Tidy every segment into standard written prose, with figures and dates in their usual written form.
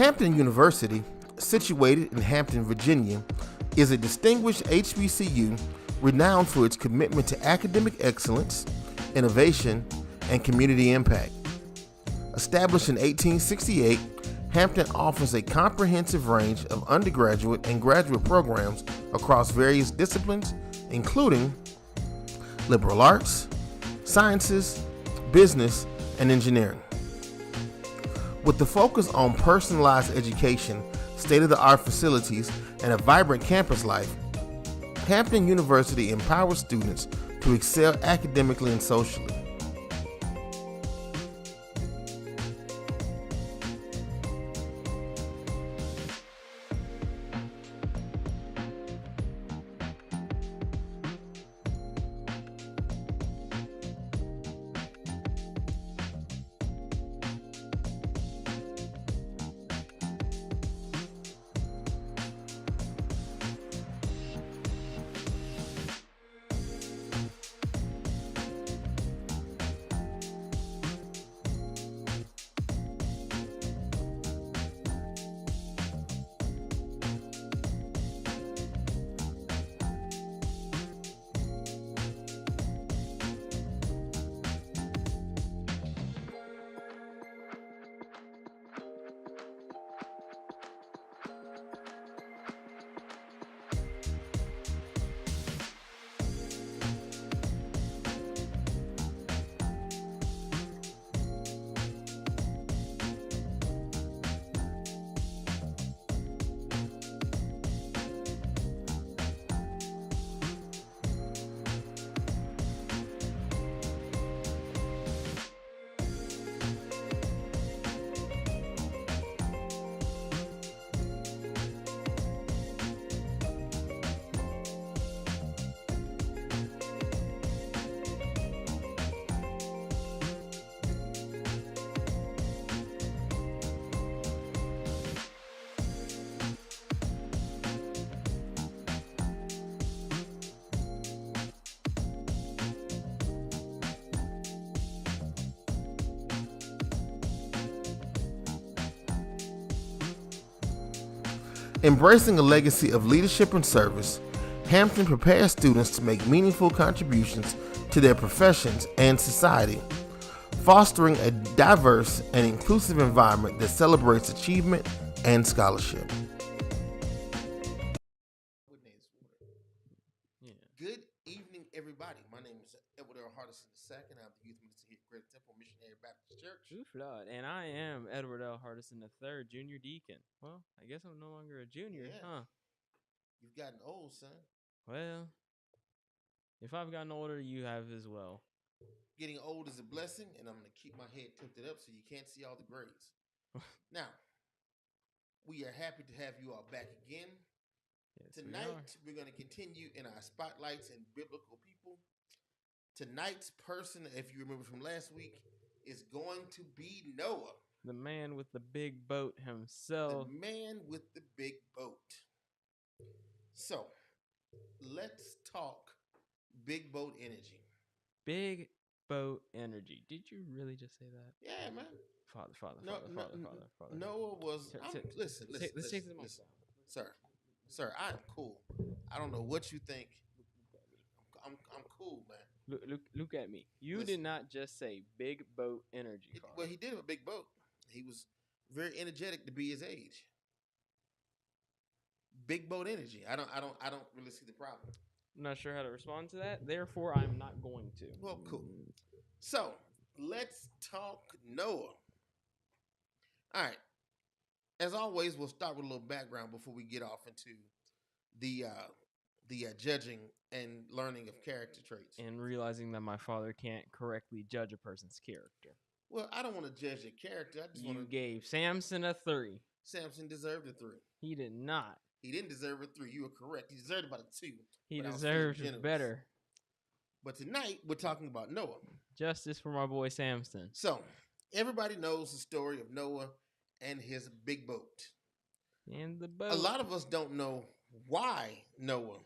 Hampton University, situated in Hampton, Virginia, is a distinguished HBCU renowned for its commitment to academic excellence, innovation, and community impact. Established in 1868, Hampton offers a comprehensive range of undergraduate and graduate programs across various disciplines, including liberal arts, sciences, business, and engineering. With the focus on personalized education, state-of-the-art facilities, and a vibrant campus life, Hampton University empowers students to excel academically and socially. Embracing a legacy of leadership and service, Hampton prepares students to make meaningful contributions to their professions and society, fostering a diverse and inclusive environment that celebrates achievement and scholarship. Good evening, everybody. My name is Edward L. Hardison II. I'm the youth minister here at Greater Temple Missionary Baptist Church. Oof, Lord. And I am Edward L. Hardison III, junior deacon. Well, I guess I'm no longer a junior, huh? You've gotten old, son. Well, if I've gotten older, you have as well. Getting old is a blessing, and I'm going to keep my head tilted up so you can't see all the grades. Now, we are happy to have you all back again. Yes, Tonight, we're going to continue in our spotlights and biblical people. Tonight's person, if you remember from last week, is going to be Noah. The man with the big boat himself. The man with the big boat. So, let's talk big boat energy. Big boat energy. Did you really just say that? Yeah, man. Father. Noah was. Listen. Let's take this mic. Sir, I'm cool. I don't know what you think. I'm cool, man. Look at me. You did not just say big boat energy. Well, he did have a big boat. He was very energetic to be his age. Big boat energy. I don't really see the problem. I'm not sure how to respond to that. Therefore, I'm not going to. Well, cool. So let's talk Noah. All right. As always, we'll start with a little background before we get off into the judging and learning of character traits. And realizing that my father can't correctly judge a person's character. Well, I don't want to judge your character. I just want to. You gave Samson a 3. Samson deserved a 3. He did not. He didn't deserve a 3. You were correct. He deserved about a 2. He deserved better. But tonight, we're talking about Noah. Justice for my boy Samson. So, everybody knows the story of Noah and his big boat. And the boat. A lot of us don't know why Noah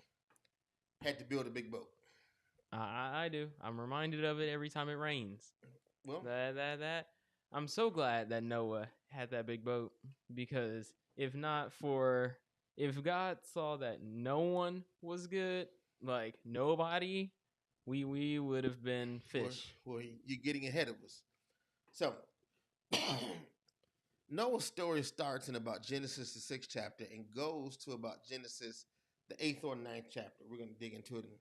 had to build a big boat. I do. I'm reminded of it every time it rains. Well, I'm so glad that Noah had that big boat, because if God saw that no one was good, like nobody, we would have been fish. Well, you're getting ahead of us. So, Noah's story starts in about Genesis, the 6th chapter, and goes to about Genesis, the 8th or 9th chapter. We're going to dig into it and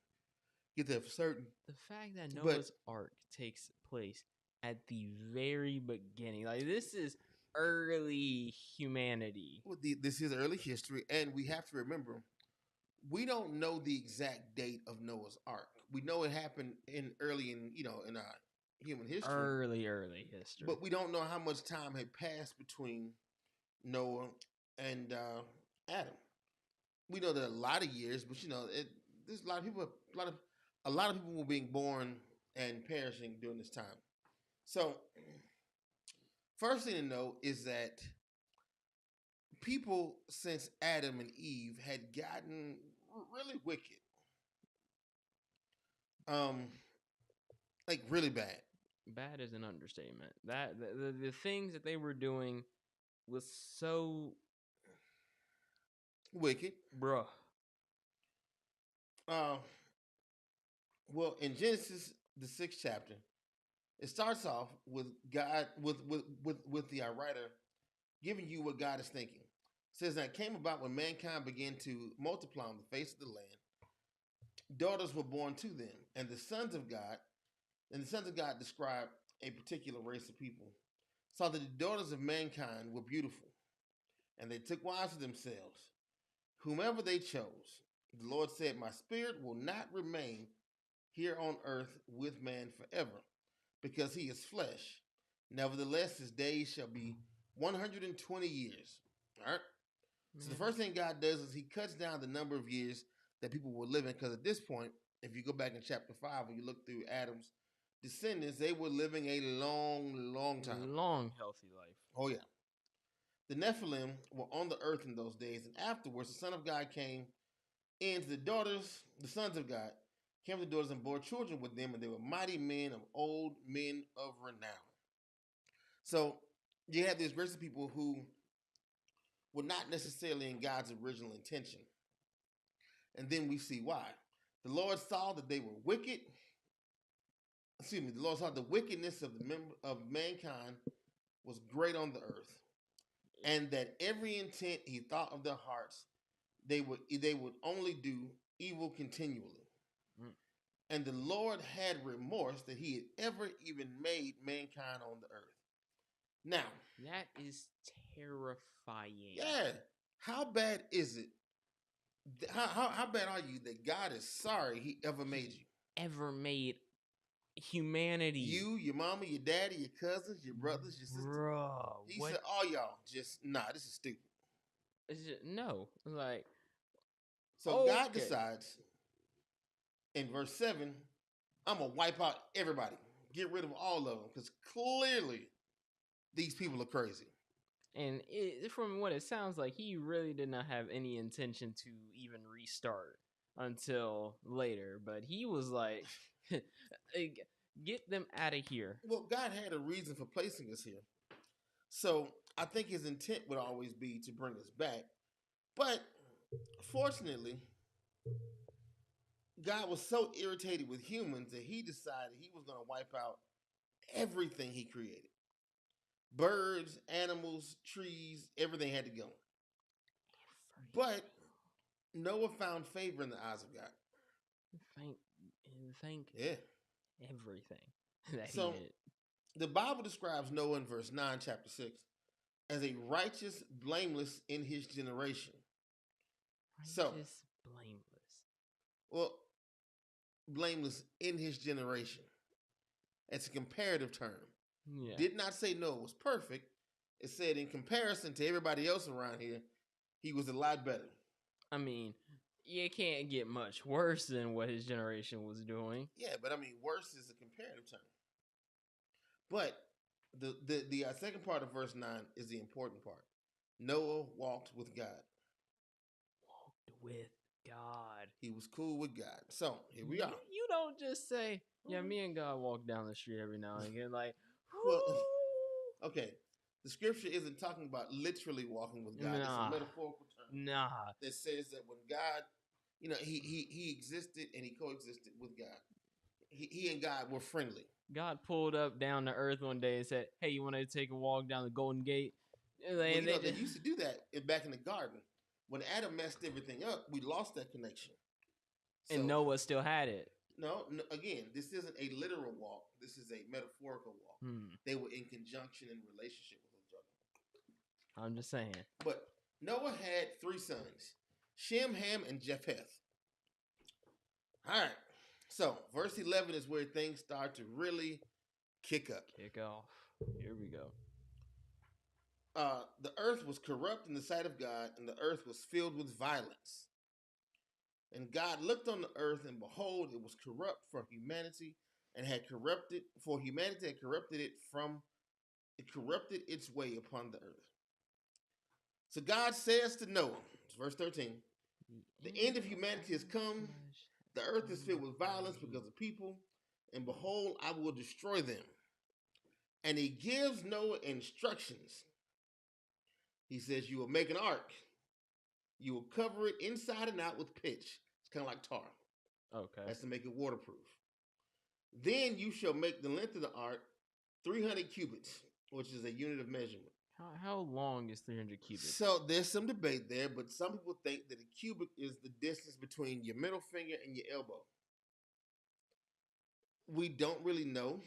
get there for certain. The fact that But- Noah's Ark takes place at the very beginning, like this is early humanity. Well, this is early history, and we have to remember, we don't know the exact date of Noah's Ark. We know it happened in our human history, Early history. but we don't know how much time had passed between Noah and Adam. We know that a lot of years, but there's a lot of people, a lot of people were being born and perishing during this time. So, first thing to know is that people since Adam and Eve had gotten really wicked, like really bad. Bad is an understatement. That the things that they were doing was so Wicked. bruh. Well, in Genesis, the 6th chapter, it starts off with God, with the writer giving you what God is thinking. It says that it came about when mankind began to multiply on the face of the land. Daughters were born to them, and the sons of God describe a particular race of people, saw that the daughters of mankind were beautiful, and they took wives for themselves, whomever they chose. The Lord said, "My spirit will not remain here on earth with man forever, because he is flesh. Nevertheless, his days shall be 120 years." All right. So the first thing God does is he cuts down the number of years that people were living, because at this point, if you go back in chapter 5, when you look through Adam's descendants, they were living a long time. Long, healthy life. Oh, yeah. The Nephilim were on the earth in those days, and afterwards the Son of God came in to the sons of God came to the daughters and bore children with them, and they were mighty men of old, men of renown. So you have these race of people who were not necessarily in God's original intention. And then we see why. The Lord saw that they were wicked. The Lord saw the wickedness of mankind was great on the earth, and that every intent he thought of their hearts, they would only do evil continually. Mm. And the Lord had remorse that he had ever even made mankind on the earth. Now, that is terrifying. Yeah. How bad is it? How bad are you that God is sorry he ever made you? Ever made humanity. You, your mama, your daddy, your cousins, your brothers, your sisters. Bruh, He what? said, all y'all, just, this is stupid. No. Like, So God decides in verse 7, I'm going to wipe out everybody. Get rid of all of them, because clearly these people are crazy. And from what it sounds like, he really did not have any intention to even restart until later. But he was like, get them out of here. Well, God had a reason for placing us here. So I think his intent would always be to bring us back. But fortunately, God was so irritated with humans that he decided he was going to wipe out everything he created. Birds, animals, trees, everything had to go. But Noah found favor in the eyes of God. Thank Yeah. everything that So, he did. The Bible describes Noah in verse 9, chapter 6, as a righteous, blameless in his generation. Righteous, blameless. Well, blameless in his generation. It's a comparative term. Yeah. Did not say Noah was perfect. It said in comparison to everybody else around here, he was a lot better. I mean, you can't get much worse than what his generation was doing. Yeah, but I mean, worse is a comparative term. But the second part of verse 9 is the important part. Noah walked with God. Walked with God. He was cool with God. So here we are. You don't just say, yeah, me and God walk down the street every now and again. Like, Well, Okay, the scripture isn't talking about literally walking with God. It's Nah. a metaphorical term Nah. that says that when God, he existed and he coexisted with God. He and God were friendly. God pulled up down to earth one day and said, "Hey, you want to take a walk down the Golden Gate?" And Well, they they used to do that back in the garden. When Adam messed everything up, we lost that connection. and Noah still had it. No, again, this isn't a literal walk. This is a metaphorical walk. They were in conjunction in relationship with each other. I'm just saying. But Noah had 3 sons, Shem, Ham, and Japheth. All right. So, verse 11 is where things start to really kick up. Kick off. Here we go. The earth was corrupt in the sight of God, and the earth was filled with violence. And God looked on the earth, and behold, it was corrupt for humanity, and had corrupted it corrupted its way upon the earth. So God says to Noah, verse 13, the end of humanity has come. The earth is filled with violence because of people, and behold, I will destroy them. And he gives Noah instructions. He says, you will make an ark. You will cover it inside and out with pitch. It's kind of like tar. Okay. That's to make it waterproof. Then you shall make the length of the ark 300 cubits, which is a unit of measurement. How long is 300 cubits? So there's some debate there, but some people think that a cubit is the distance between your middle finger and your elbow. We don't really know.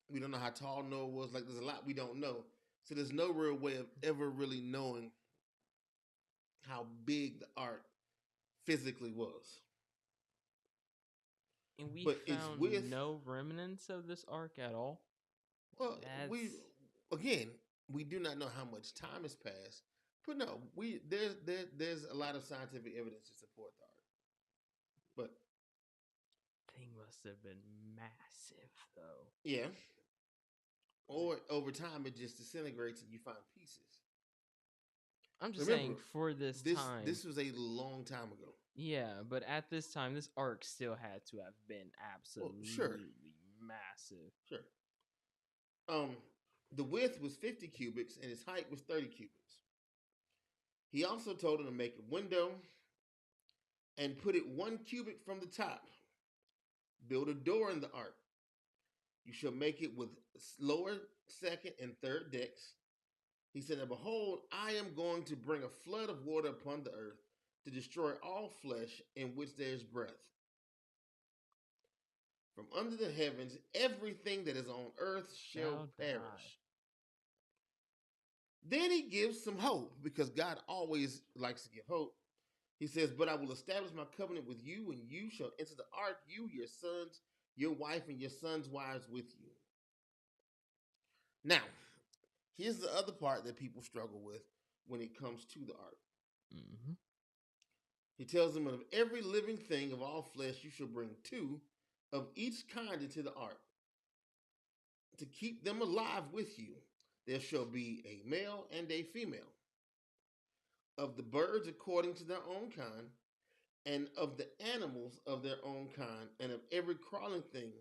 We don't know how tall Noah was. Like, there's a lot we don't know. So there's no real way of ever really knowing how big the ark physically was. And we found no remnants of this ark at all? Well, we do not know how much time has passed. But no, there's a lot of scientific evidence to support the ark. But thing must have been massive, though. Yeah. Or over time, it just disintegrates and you find pieces. I'm just saying, for this time. This was a long time ago. Yeah, but at this time, this ark still had to have been absolutely massive. Sure. The width was 50 cubits and its height was 30 cubits. He also told him to make a window and put it 1 cubit from the top. Build a door in the ark. You shall make it with lower, second, and third decks. He said, and behold, I am going to bring a flood of water upon the earth to destroy all flesh in which there is breath. From under the heavens, everything that is on earth shall perish. Then he gives some hope, because God always likes to give hope. He says, but I will establish my covenant with you, and you shall enter the ark, you, your sons, your wife, and your sons' wives with you. Now, here's the other part that people struggle with when it comes to the ark. Mm-hmm. He tells them, of every living thing of all flesh, you shall bring 2 of each kind into the ark. To keep them alive with you, there shall be a male and a female. Of the birds according to their own kind, and of the animals of their own kind, and of every crawling thing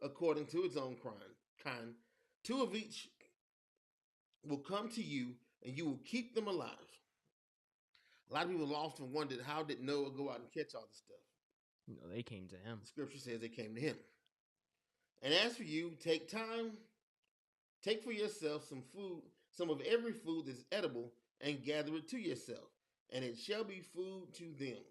according to its own kind, 2 of each will come to you, and you will keep them alive. A lot of people often wondered, how did Noah go out and catch all this stuff? No, they came to him. The scripture says they came to him. And as for you, take for yourself some food, some of every food that's edible, and gather it to yourself, and it shall be food to them.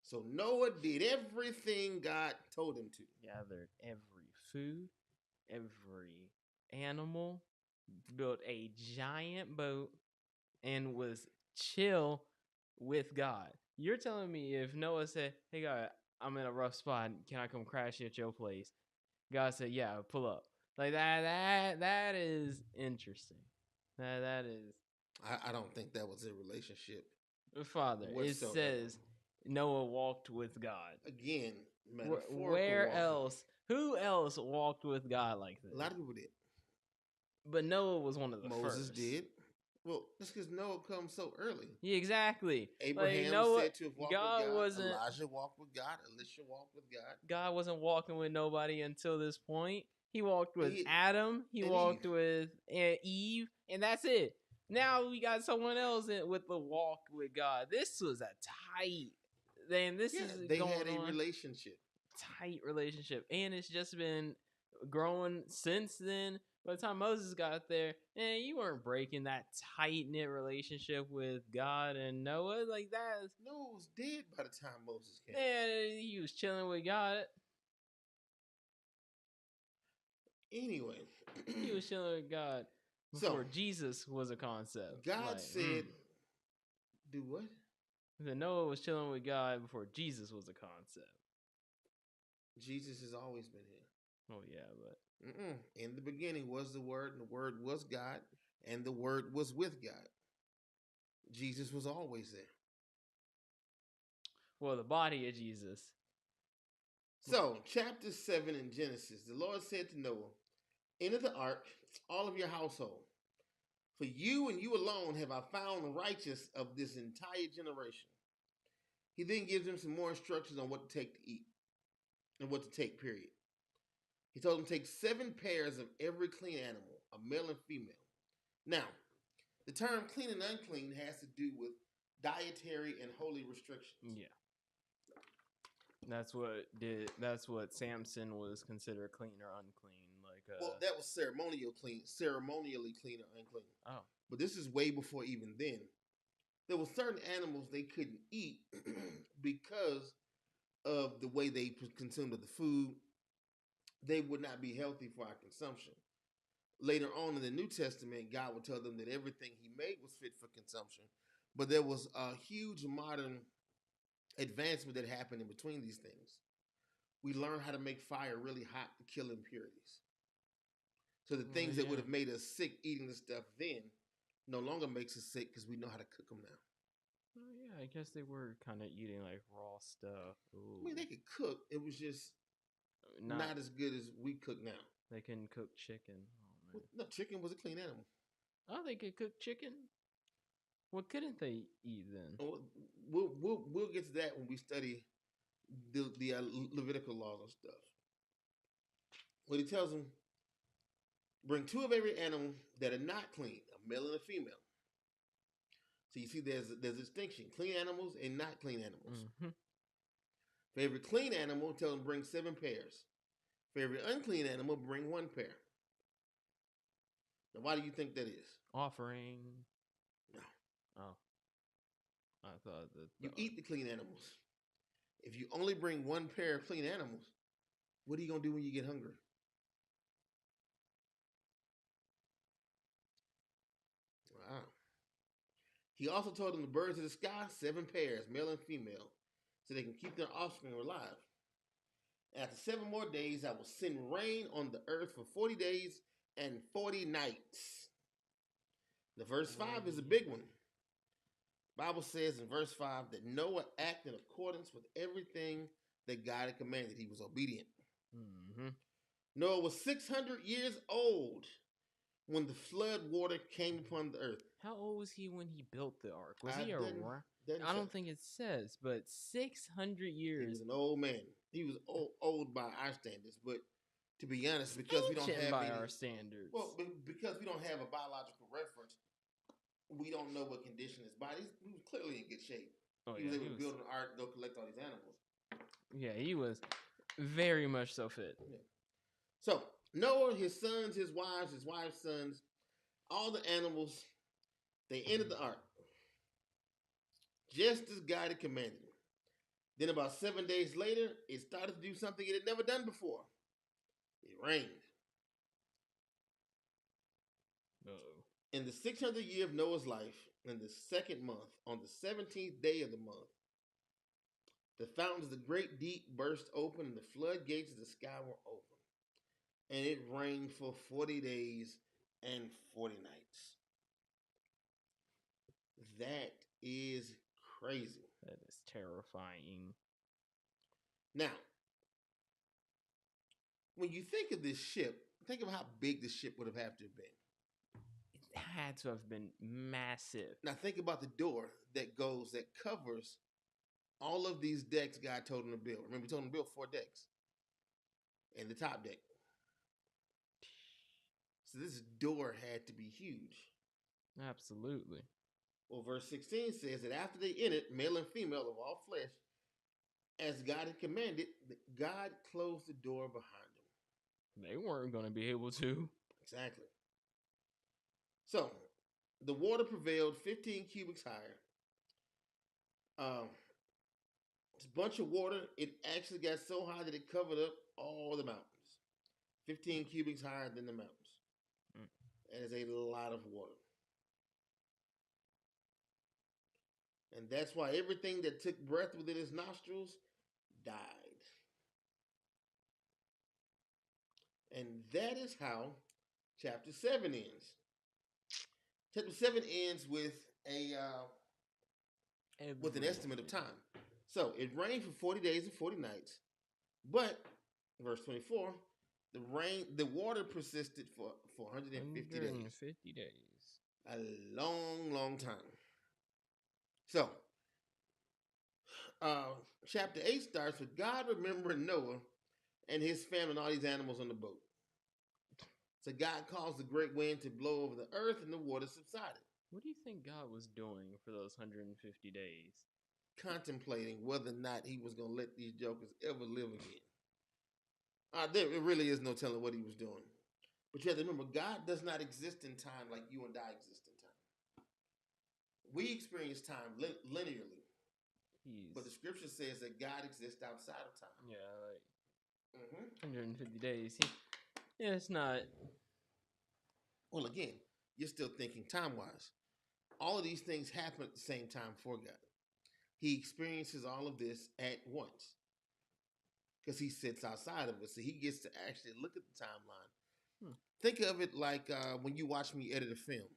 So Noah did everything God told him to. Gathered every food, every animal, built a giant boat, and was chill with God. You're telling me if Noah said, hey God, I'm in a rough spot, can I come crash at your place? God said, yeah, pull up. Like that is interesting. That is. I don't think that was a relationship. Father, it says Noah walked with God. Again, metaphorical. Where else? Who else walked with God like this? A lot of people did. But Noah was one of the Moses first. did. Well, that's because Noah comes so early. Yeah, exactly. Abraham said to have walked with God. Elijah walked with God. Elisha walked with God. God wasn't walking with nobody until this point. He walked with He- Adam. He and walked Eve. with Eve, and that's it. Now we got someone else with the walk with God. This was a tight. Then this Yeah, is they going had a on relationship. tight relationship, and it's just been growing since then. By the time Moses got there, man, you weren't breaking that tight knit relationship with God and Noah like that. Noah was dead by the time Moses came. Man, he was chilling with God. Anyway, He was chilling with God So- before Jesus was a concept. God Like, said, "Do what?" that Noah was chilling with God before Jesus was a concept. Jesus has always been here. Oh yeah, but In the beginning was the Word, and the Word was God, and the Word was with God. Jesus was always there. well, the body of Jesus. So, chapter 7 in Genesis, the Lord said to Noah, "Enter the ark, all of your household. For you and you alone have I found righteous of this entire generation." He then gives him some more instructions on what to take to eat and what to take, period. He told him to take 7 pairs of every clean animal, a male and female. Now, the term clean and unclean has to do with dietary and holy restrictions. Yeah. That's what Samson was considered clean or unclean. Like Well, that was ceremonially clean or unclean. oh. But this is way before even then. There were certain animals they couldn't eat because of the way they consumed the food. They would not be healthy for our consumption. Later on in the New Testament, God would tell them that everything He made was fit for consumption. But there was a huge modern advancement that happened in between these things. We learned how to make fire really hot to kill impurities. So the things that would have made us sick eating the stuff then no longer makes us sick because we know how to cook them now. Oh yeah, I guess they were kind of eating like raw stuff. Ooh. I mean, they could cook. It was just not as good as we cook now. They couldn't cook chicken. Oh man. No, chicken was a clean animal. Oh, they could cook chicken. What couldn't they eat then? Oh, we'll get to that when we study the Levitical laws and stuff. What he tells them, bring 2 of every animal that are not clean, a male and a female. So you see, there's a distinction: clean animals and not clean animals. Mm-hmm. For every clean animal, tell them bring 7 pairs. For every unclean animal, bring 1 pair. Now, why do you think that is? Offering. No. Oh. I thought that You eat the clean animals. If you only bring 1 pair of clean animals, what are you going to do when you get hungry? Wow. He also told them the birds of the sky, 7 pairs, male and female, so they can keep their offspring alive. After 7 more days, I will send rain on the earth for 40 days and 40 nights. The verse 5 is a big one. Bible says in verse 5 that Noah acted in accordance with everything that God had commanded. He was obedient. Mm-hmm. Noah was 600 years old when the flood water came upon the earth. How old was he when he built the ark? Was he Doesn't I don't say. think it says, but 600 years. He was an old man. He was old by our standards, but to be honest, because we don't Ancient have by any, our standards. well, because we don't have a biological reference, we don't know what condition his body. He was clearly in good shape. Oh, He was able to build an ark, go collect all these animals. Yeah, he was very much so fit. Yeah. So Noah, his sons, his wife's sons, all the animals, they entered the ark just as God had commanded them. Then about 7 days later, it started to do something it had never done before. It rained. Uh-oh. In the 600th year of Noah's life, in the 2nd month, on the 17th day of the month, the fountains of the great deep burst open and the floodgates of the sky were open. And it rained for 40 days and 40 nights. That is crazy. That is terrifying. Now, when you think of this ship, think of how big the ship would have had to have been. It had to have been massive. Now think about the door that covers all of these decks God told him to build. Remember, he told him to build 4 decks. And the top deck. this door had to be huge. Absolutely. Well, verse 16 says that after they entered, male and female of all flesh, as God had commanded, God closed the door behind them. They weren't going to be able to. Exactly. So, the water prevailed 15 cubits higher. It's a bunch of water. It actually got so high that it covered up all the mountains. 15 cubits higher than the mountains. That is a lot of water. And that's why everything that took breath within his nostrils died. And that is how chapter 7 ends. Chapter 7 ends with an estimate of time. So it rained for 40 days and 40 nights. But, verse 24, the water persisted for 150 days. 150 days. A long, long time. So, chapter 8 starts with God remembering Noah and his family and all these animals on the boat. So God caused the great wind to blow over the earth and the water subsided. What do you think God was doing for those 150 days? Contemplating whether or not he was going to let these jokers ever live again. There really is no telling what he was doing. But you have to remember, God does not exist in time like you and I exist in time. We experience time linearly. But the scripture says that God exists outside of time. Yeah, like 150 days. Yeah, it's not. Well, again, you're still thinking time-wise. All of these things happen at the same time for God. He experiences all of this at once because he sits outside of us. So he gets to actually look at the timeline. Think of it like when you watch me edit a film.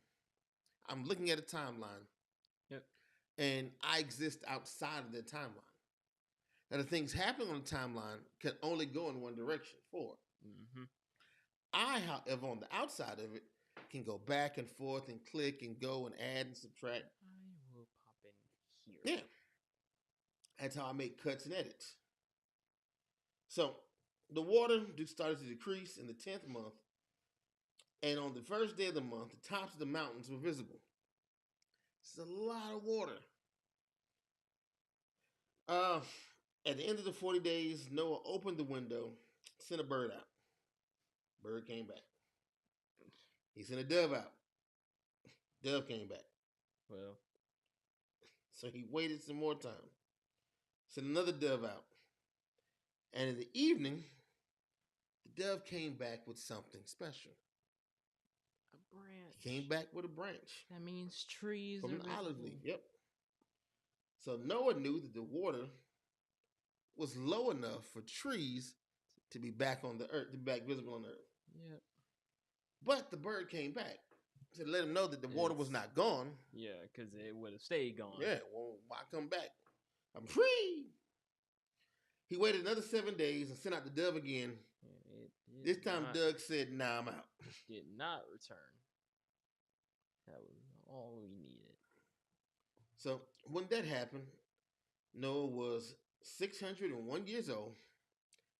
I'm looking at a timeline. Yep. And I exist outside of the timeline. Now, the things happening on the timeline can only go in one direction, forward. I, however, on the outside of it, can go back and forth and click and go and add and subtract. I will pop in here. Yeah. That's how I make cuts and edits. So, the water started to decrease in the 10th month. And on the first day of the month, the tops of the mountains were visible. It's a lot of water. At the end of the 40 days, Noah opened the window, sent a bird out. Bird came back. He sent a dove out. Dove came back. Well, so he waited some more time. Sent another dove out. And in the evening, the dove came back with something special. A branch. He came back with a branch. That means trees from are an olive visible. leaf. Yep. So Noah knew that the water was low enough for trees to be back on the earth, to be back visible on the earth. Yep. But the bird came back to let him know that the water was not gone. Yeah, because it would have stayed gone. Yeah, well, why come back? I'm free. He waited another 7 days and sent out the dove again. This time Doug said, nah, I'm out. Did not return. That was all we needed. So when that happened, Noah was 601 years old.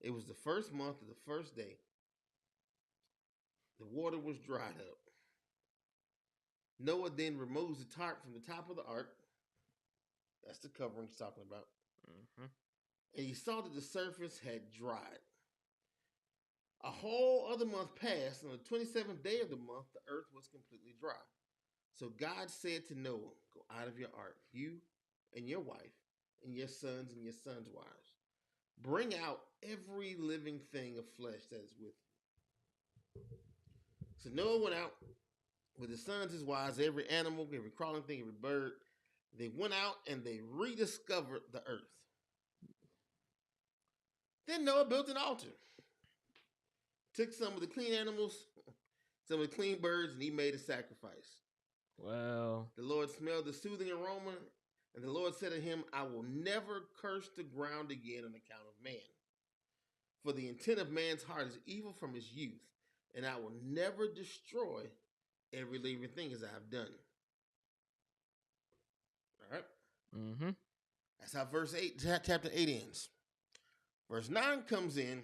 It was the first month of the first day. The water was dried up. Noah then removes the tarp from the top of the ark. That's the covering he's talking about. And he saw that the surface had dried. A whole other month passed, and on the 27th day of the month, the earth was completely dry. So God said to Noah, go out of your ark, you and your wife, and your sons and your sons' wives. Bring out every living thing of flesh that is with you. So Noah went out with his sons, his wives, every animal, every crawling thing, every bird. They went out and they rediscovered the earth. Then Noah built an altar. Took some of the clean animals, some of the clean birds, and he made a sacrifice. Well, the Lord smelled the soothing aroma, and the Lord said to him, I will never curse the ground again on account of man. For the intent of man's heart is evil from his youth, and I will never destroy every living thing as I have done. All right? That's how chapter 8 ends. Verse 9 comes in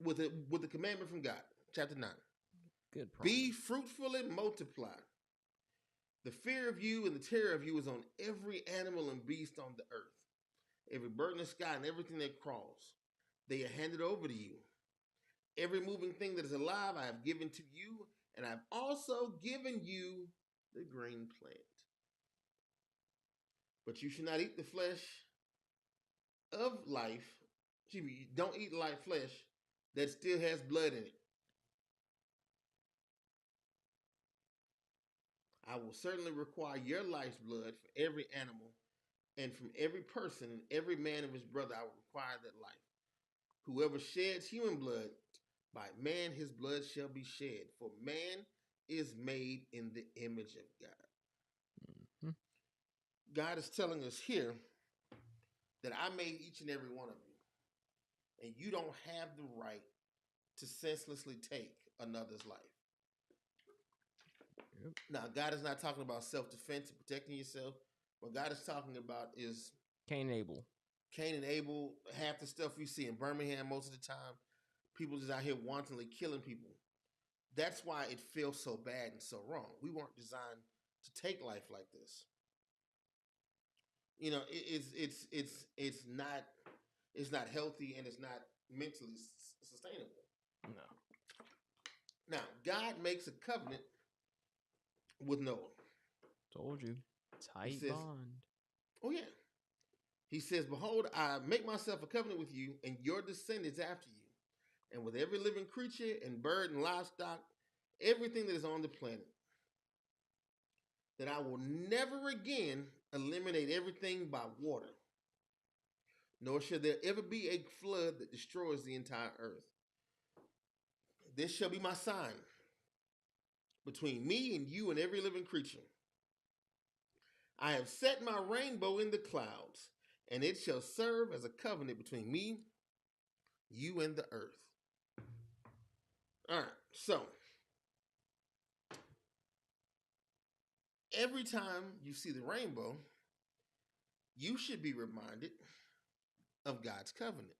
with the commandment from God, chapter 9. Good promise. Be fruitful and multiply. The fear of you and the terror of you is on every animal and beast on the earth, every bird in the sky and everything that crawls. They are handed over to you. Every moving thing that is alive I have given to you, and I've also given you the green plant. But you should not eat the flesh of life. Don't eat live flesh that still has blood in it. I will certainly require your life's blood for every animal, and from every person and every man of his brother I will require that life. Whoever sheds human blood, by man his blood shall be shed, for man is made in the image of God. Mm-hmm. God is telling us here that I made each and every one of you, and you don't have the right to senselessly take another's life. Yep. Now, God is not talking about self-defense and protecting yourself. What God is talking about is Cain and Abel. Cain and Abel, half the stuff we see in Birmingham most of the time, people just out here wantonly killing people. That's why it feels so bad and so wrong. We weren't designed to take life like this. You know, it's not healthy, and it's not mentally sustainable. No. Now, God makes a covenant with Noah. Told you. Tight bond. Oh, yeah. He says, behold, I make myself a covenant with you and your descendants after you, and with every living creature and bird and livestock, everything that is on the planet, that I will never again eliminate everything by water, nor shall there ever be a flood that destroys the entire earth. This shall be my sign between me and you and every living creature. I have set my rainbow in the clouds, and it shall serve as a covenant between me, you, and the earth. All right, so every time you see the rainbow, you should be reminded of God's covenant.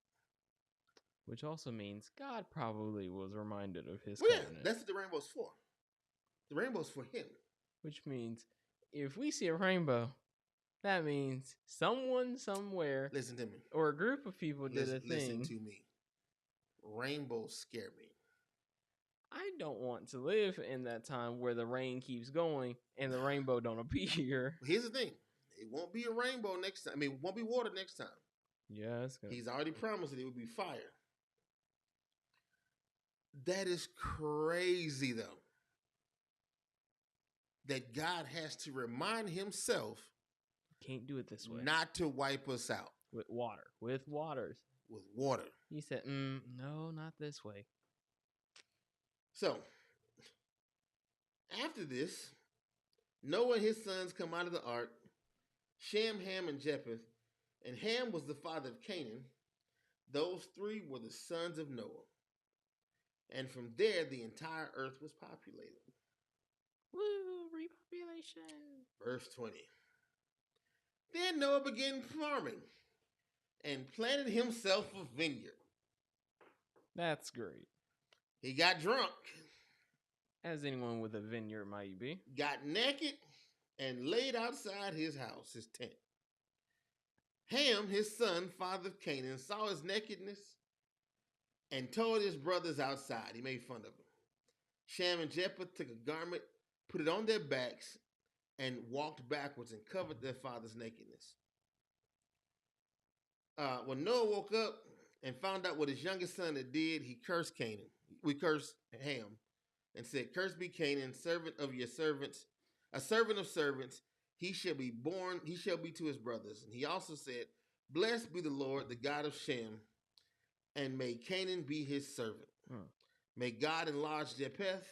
Which also means God probably was reminded of his covenant. Yeah, that's what the rainbow's for. The rainbow's for him. Which means if we see a rainbow, that means someone somewhere, listen to me, or a group of people did a thing. Listen to me. Rainbows scare me. I don't want to live in that time where the rain keeps going and the rainbow don't appear. Here's the thing. It won't be a rainbow next time. I mean, it won't be water next time. Yeah, He's already promised that it would be fire. That is crazy, though. That God has to remind himself. Can't do it this way. Not to wipe us out. With water. With water. He said, no, not this way. So, after this, Noah and his sons come out of the ark, Shem, Ham, and Japheth, and Ham was the father of Canaan. Those three were the sons of Noah. And from there, the entire earth was populated. Woo, repopulation. Verse 20. Then Noah began farming and planted himself a vineyard. That's great. He got drunk. As anyone with a vineyard might be. Got naked and laid outside his house, his tent. Ham, his son, father of Canaan, saw his nakedness and told his brothers outside. He made fun of them. Shem and Japheth took a garment, put it on their backs, and walked backwards and covered their father's nakedness. When Noah woke up and found out what his youngest son had did, he cursed Canaan. We cursed Ham and said, "Cursed be Canaan, servant of your servants, a servant of servants. He shall be to his brothers." And he also said, "Blessed be the Lord, the God of Shem, and may Canaan be his servant. May God enlarge Japheth,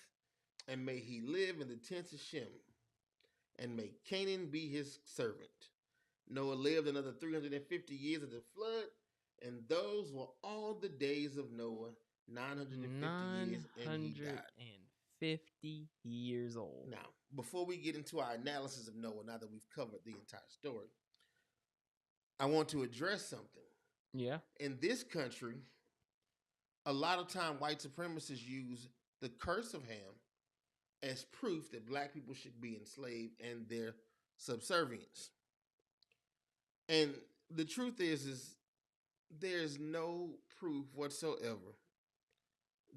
and may he live in the tents of Shem, and may Canaan be his servant." Noah lived another 350 years of the flood, and those were all the days of Noah, 950 years, and he died. 950 years old. Now, before we get into our analysis of Noah, now that we've covered the entire story, I want to address something. Yeah. In this country, a lot of time white supremacists use the curse of Ham as proof that black people should be enslaved and their subservience. And the truth is there's no proof whatsoever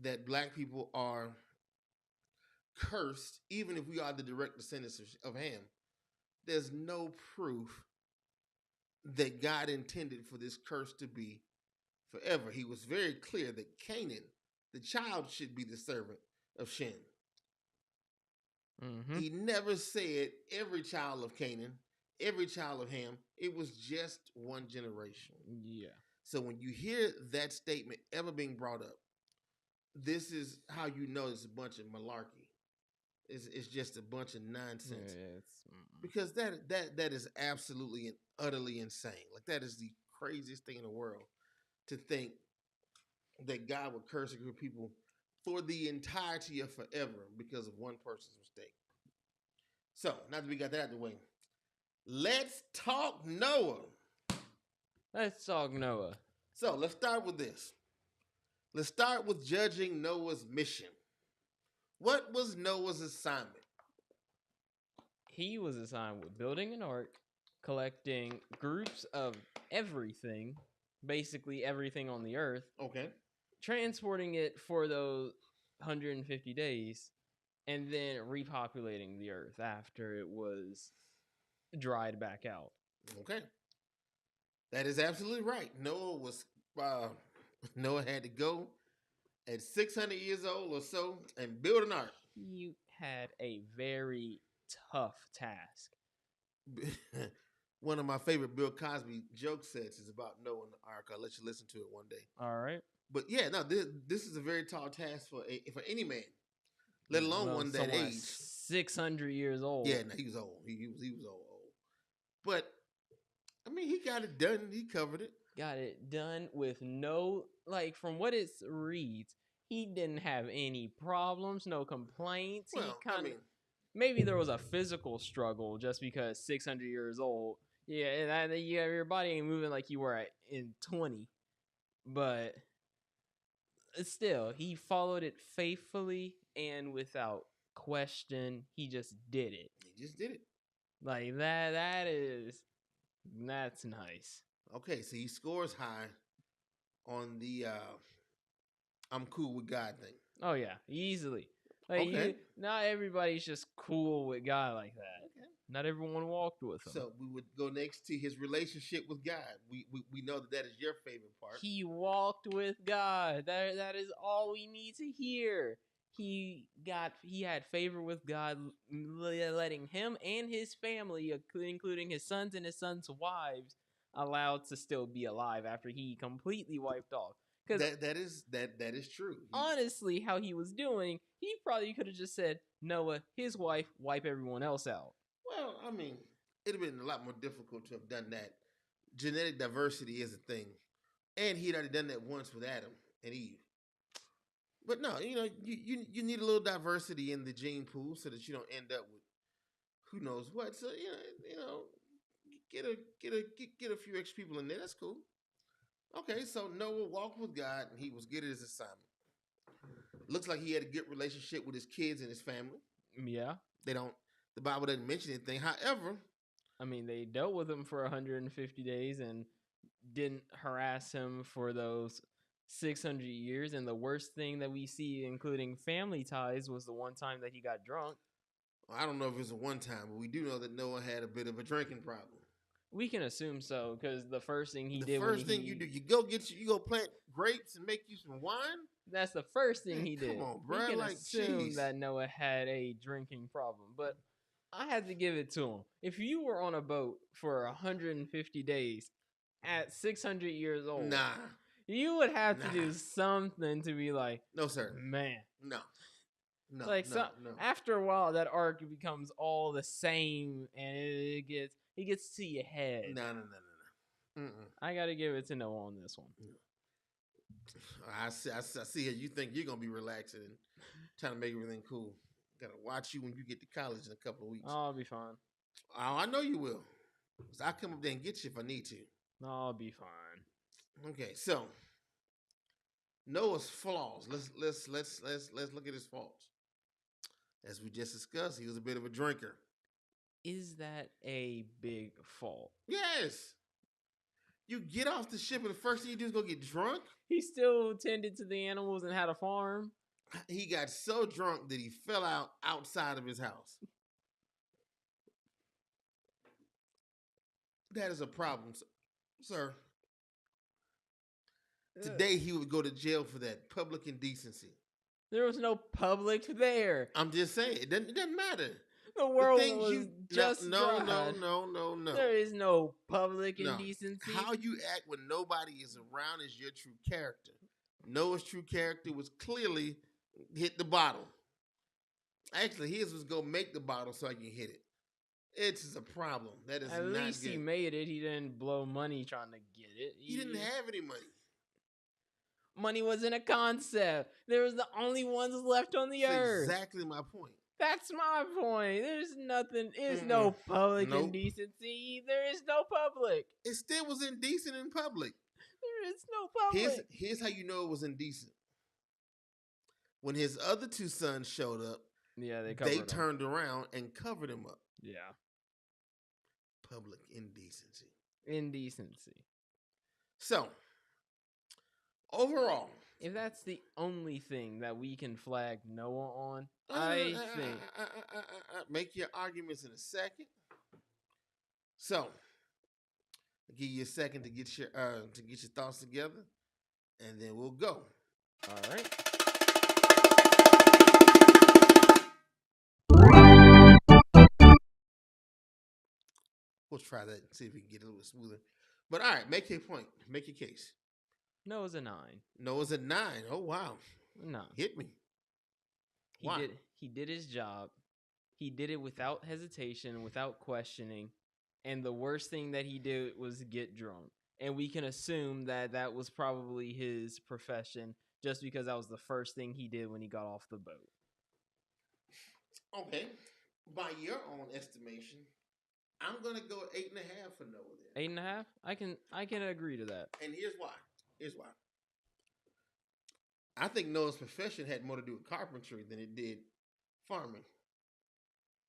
that black people are cursed, even if we are the direct descendants of Ham. There's no proof that God intended for this curse to be forever. He was very clear that Canaan, the child, should be the servant of Shem. Mm-hmm. He never said every child of Canaan, every child of Ham. It was just one generation. Yeah. So when you hear that statement ever being brought up, this is how you know it's a bunch of malarkey. It's just a bunch of nonsense. Yeah, Because that is absolutely and utterly insane. Like, that is the craziest thing in the world, to think that God would curse a group of people for the entirety of forever because of one person's mistake. So, now that we got that out of the way, let's talk Noah. Let's talk Noah. So, let's start with this. Let's start with judging Noah's mission. What was Noah's assignment? He was assigned with building an ark, collecting groups of everything, basically everything on the earth, Okay. transporting it for those 150 days, and then repopulating the earth after it was dried back out. Okay. That is absolutely right. Noah had to go at 600 years old or so and build an ark. He had a very tough task. One of my favorite Bill Cosby joke sets is about Noah and the ark. I'll let you listen to it one day. All right. But yeah, no, this is a very tall task for any man, let alone one that someone age. 600 years old. Yeah, no, he was old. He was old. But I mean, he got it done. He covered it. Got it done with no, like, from what it reads, he didn't have any problems, no complaints. Well, He kind of, maybe there was a physical struggle just because 600 years old. Yeah, and your body ain't moving like you were in 20. But still, he followed it faithfully and without question. He just did it. He just did it. Like, that's nice. Okay, so he scores high on the I'm cool with God thing. Oh yeah, easily. Like, Okay. not everybody's just cool with God like that. Okay. Not everyone walked with him. So we would go next to his relationship with God. We know that is your favorite part. He walked with God. That is all we need to hear. He had favor with God, letting him and his family, including his sons and his sons' wives, allowed to still be alive after he completely wiped off. Because that is true. Honestly, how he was doing, he probably could have just said, Noah, his wife, wipe everyone else out. Well, I mean, it'd have been a lot more difficult to have done that. Genetic diversity is a thing, and he'd already done that once with Adam and Eve. But no, you need a little diversity in the gene pool so that you don't end up with who knows what. So get a few extra people in there. That's cool. Okay, so Noah walked with God, and he was good at his assignment. Looks like he had a good relationship with his kids and his family. Yeah. The Bible doesn't mention anything. However, I mean, they dealt with him for 150 days and didn't harass him for those 600 years. And the worst thing that we see, including family ties, was the one time that he got drunk. I don't know if it was a one time, but we do know that Noah had a bit of a drinking problem. We can assume so, because the first thing he did. The first thing you do, you go plant grapes and make you some wine. That's the first thing he did. Come on, bro. We can like, assume geez. that Noah had a drinking problem, but I had to give it to him. If you were on a boat for 150 days at 600 years old, nah, you would have to do something to be like, no, sir, man, no. Like, no. After a while, that arc becomes all the same, and it gets to your head. No. I gotta give it to Noah on this one. I see how you think you're gonna be relaxing and trying to make everything cool. Gotta watch you when you get to college in a couple of weeks. I'll be fine. Oh, I know you will. I'll come up there and get you if I need to. I'll be fine. Okay, so Noah's flaws. Let's look at his faults. As we just discussed, he was a bit of a drinker. Is that a big fault? Yes. You get off the ship and the first thing you do is go get drunk? He still tended to the animals and had a farm. He got so drunk that he fell out outside of his house. That is a problem, sir. Today he would go to jail for that. Public indecency. There was no public there. I'm just saying, it doesn't matter. The world was just no. There is no public indecency. How you act when nobody is around is your true character. Noah's true character was clearly hit the bottle. Actually, his was go make the bottle so I can hit it. It's a problem. That is At not least good. he made it. He didn't blow money trying to get it. He didn't have any money. Money wasn't a concept. There was the only ones left on the That's earth. exactly my point. That's my point. There's nothing. There's no public Nope. indecency. There is no public. It still was indecent in public. There is no public. Here's how you know it was indecent. When his other two sons showed up, Yeah, they turned around and covered him up. Yeah. Public indecency. Indecency. So, overall, If that's the only thing that we can flag Noah on, I think make your arguments in a second. So, I'll give you a second to get your thoughts together, and then we'll go. All right. We'll try that and see if we can get it a little smoother. But all right, make your point. Make your case. Noah's a 9. Noah's a 9. Oh wow. No. Hit me. Why? He did his job. He did it without hesitation, without questioning. And the worst thing that he did was get drunk. And we can assume that that was probably his profession just because that was the first thing he did when he got off the boat. Okay. By your own estimation, I'm gonna go 8.5 for Noah there. 8.5? I can agree to that. And here's why. I think Noah's profession had more to do with carpentry than it did farming.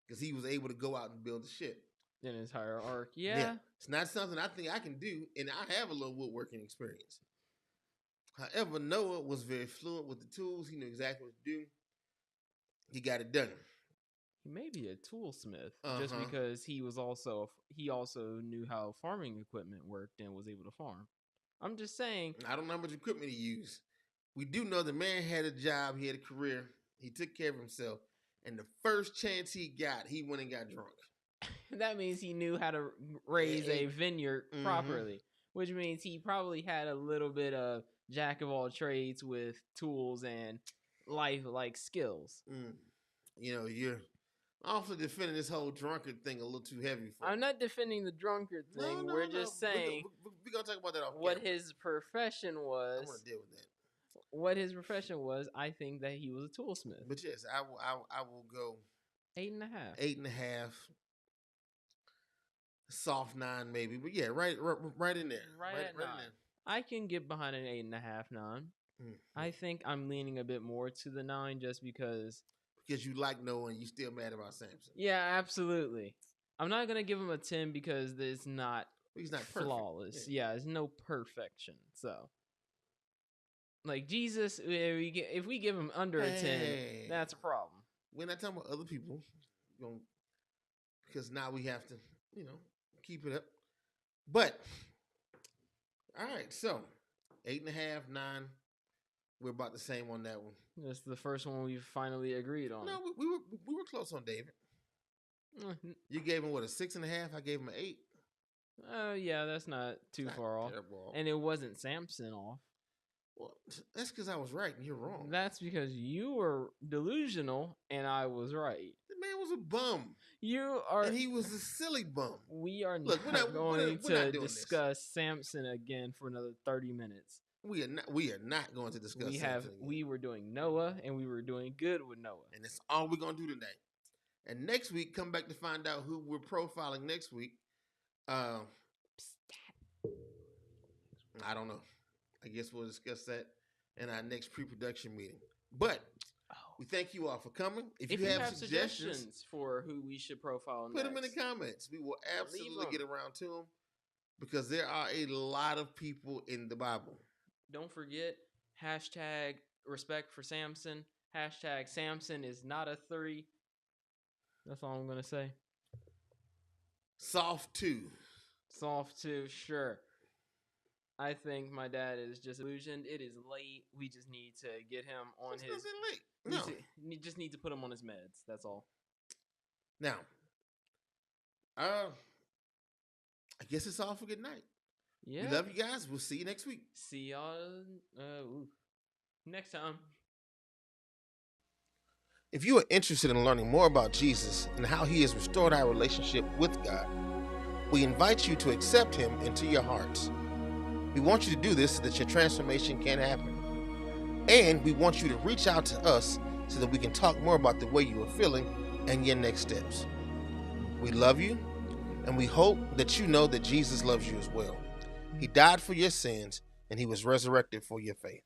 Because he was able to go out and build the ship. In his hierarchy. Yeah. It's not something I think I can do, and I have a little woodworking experience. However, Noah was very fluent with the tools. He knew exactly what to do. He got it done. He may be a toolsmith just because he also knew how farming equipment worked and was able to farm. I'm just saying. I don't know how much equipment he used. We do know the man had a job. He had a career. He took care of himself. And the first chance he got, he went and got drunk. That means he knew how to raise a vineyard properly, which means he probably had a little bit of jack of all trades with tools and life-like skills. You know, you're also defending this whole drunkard thing a little too heavy for I'm me. not defending the drunkard thing. We're just saying we're going to talk about that off what camera. his profession was. I want to deal with that. What his profession was, I think that he was a toolsmith. But yes, I will go 8.5. 8.5. Soft 9 maybe. But yeah, right in there. Right at 9. I can get behind an 8.5, 9. I think I'm leaning a bit more to the 9 just because. Because you like Noah and you still mad about Samson. Yeah, absolutely. I'm not going to give him a 10 because he's not flawless. Yeah, there's no perfection. So, like Jesus, if we give him under a 10, that's a problem. We're not talking about other people. Because now we have to, keep it up. But, all right, so 8.5, 9. We're about the same on that one. That's the first one we finally agreed on. No, we were close on David. You gave him, what, a 6.5? I gave him an 8. Yeah, that's not too far off. Terrible. And it wasn't Samson off. Well, that's because I was right and you're wrong. That's because you were delusional and I was right. The man was a bum. And he was a silly bum. We are not going to discuss Samson again for another 30 minutes. We are not going to discuss Samson again. We were doing Noah and we were doing good with Noah. And that's all we're going to do today. And next week, come back to find out who we're profiling next week. I don't know. I guess we'll discuss that in our next pre-production meeting. But we thank you all for coming. If you have suggestions for who we should profile put them in the comments. We will absolutely get around to them because there are a lot of people in the Bible. Don't forget, hashtag respect for Samson. Hashtag Samson is not a 3. That's all I'm going to say. Soft 2. Soft 2, sure. I think my dad is just illusioned. It is late. We just need to get him on It's his... nothing late. No. We just need to put him on his meds. That's all. Now, I guess it's all for good night. Yeah. We love you guys. We'll see you next week. See y'all next time. If you are interested in learning more about Jesus and how he has restored our relationship with God, we invite you to accept him into your hearts. We want you to do this so that your transformation can happen. And we want you to reach out to us so that we can talk more about the way you are feeling and your next steps. We love you, and we hope that you know that Jesus loves you as well. He died for your sins, and he was resurrected for your faith.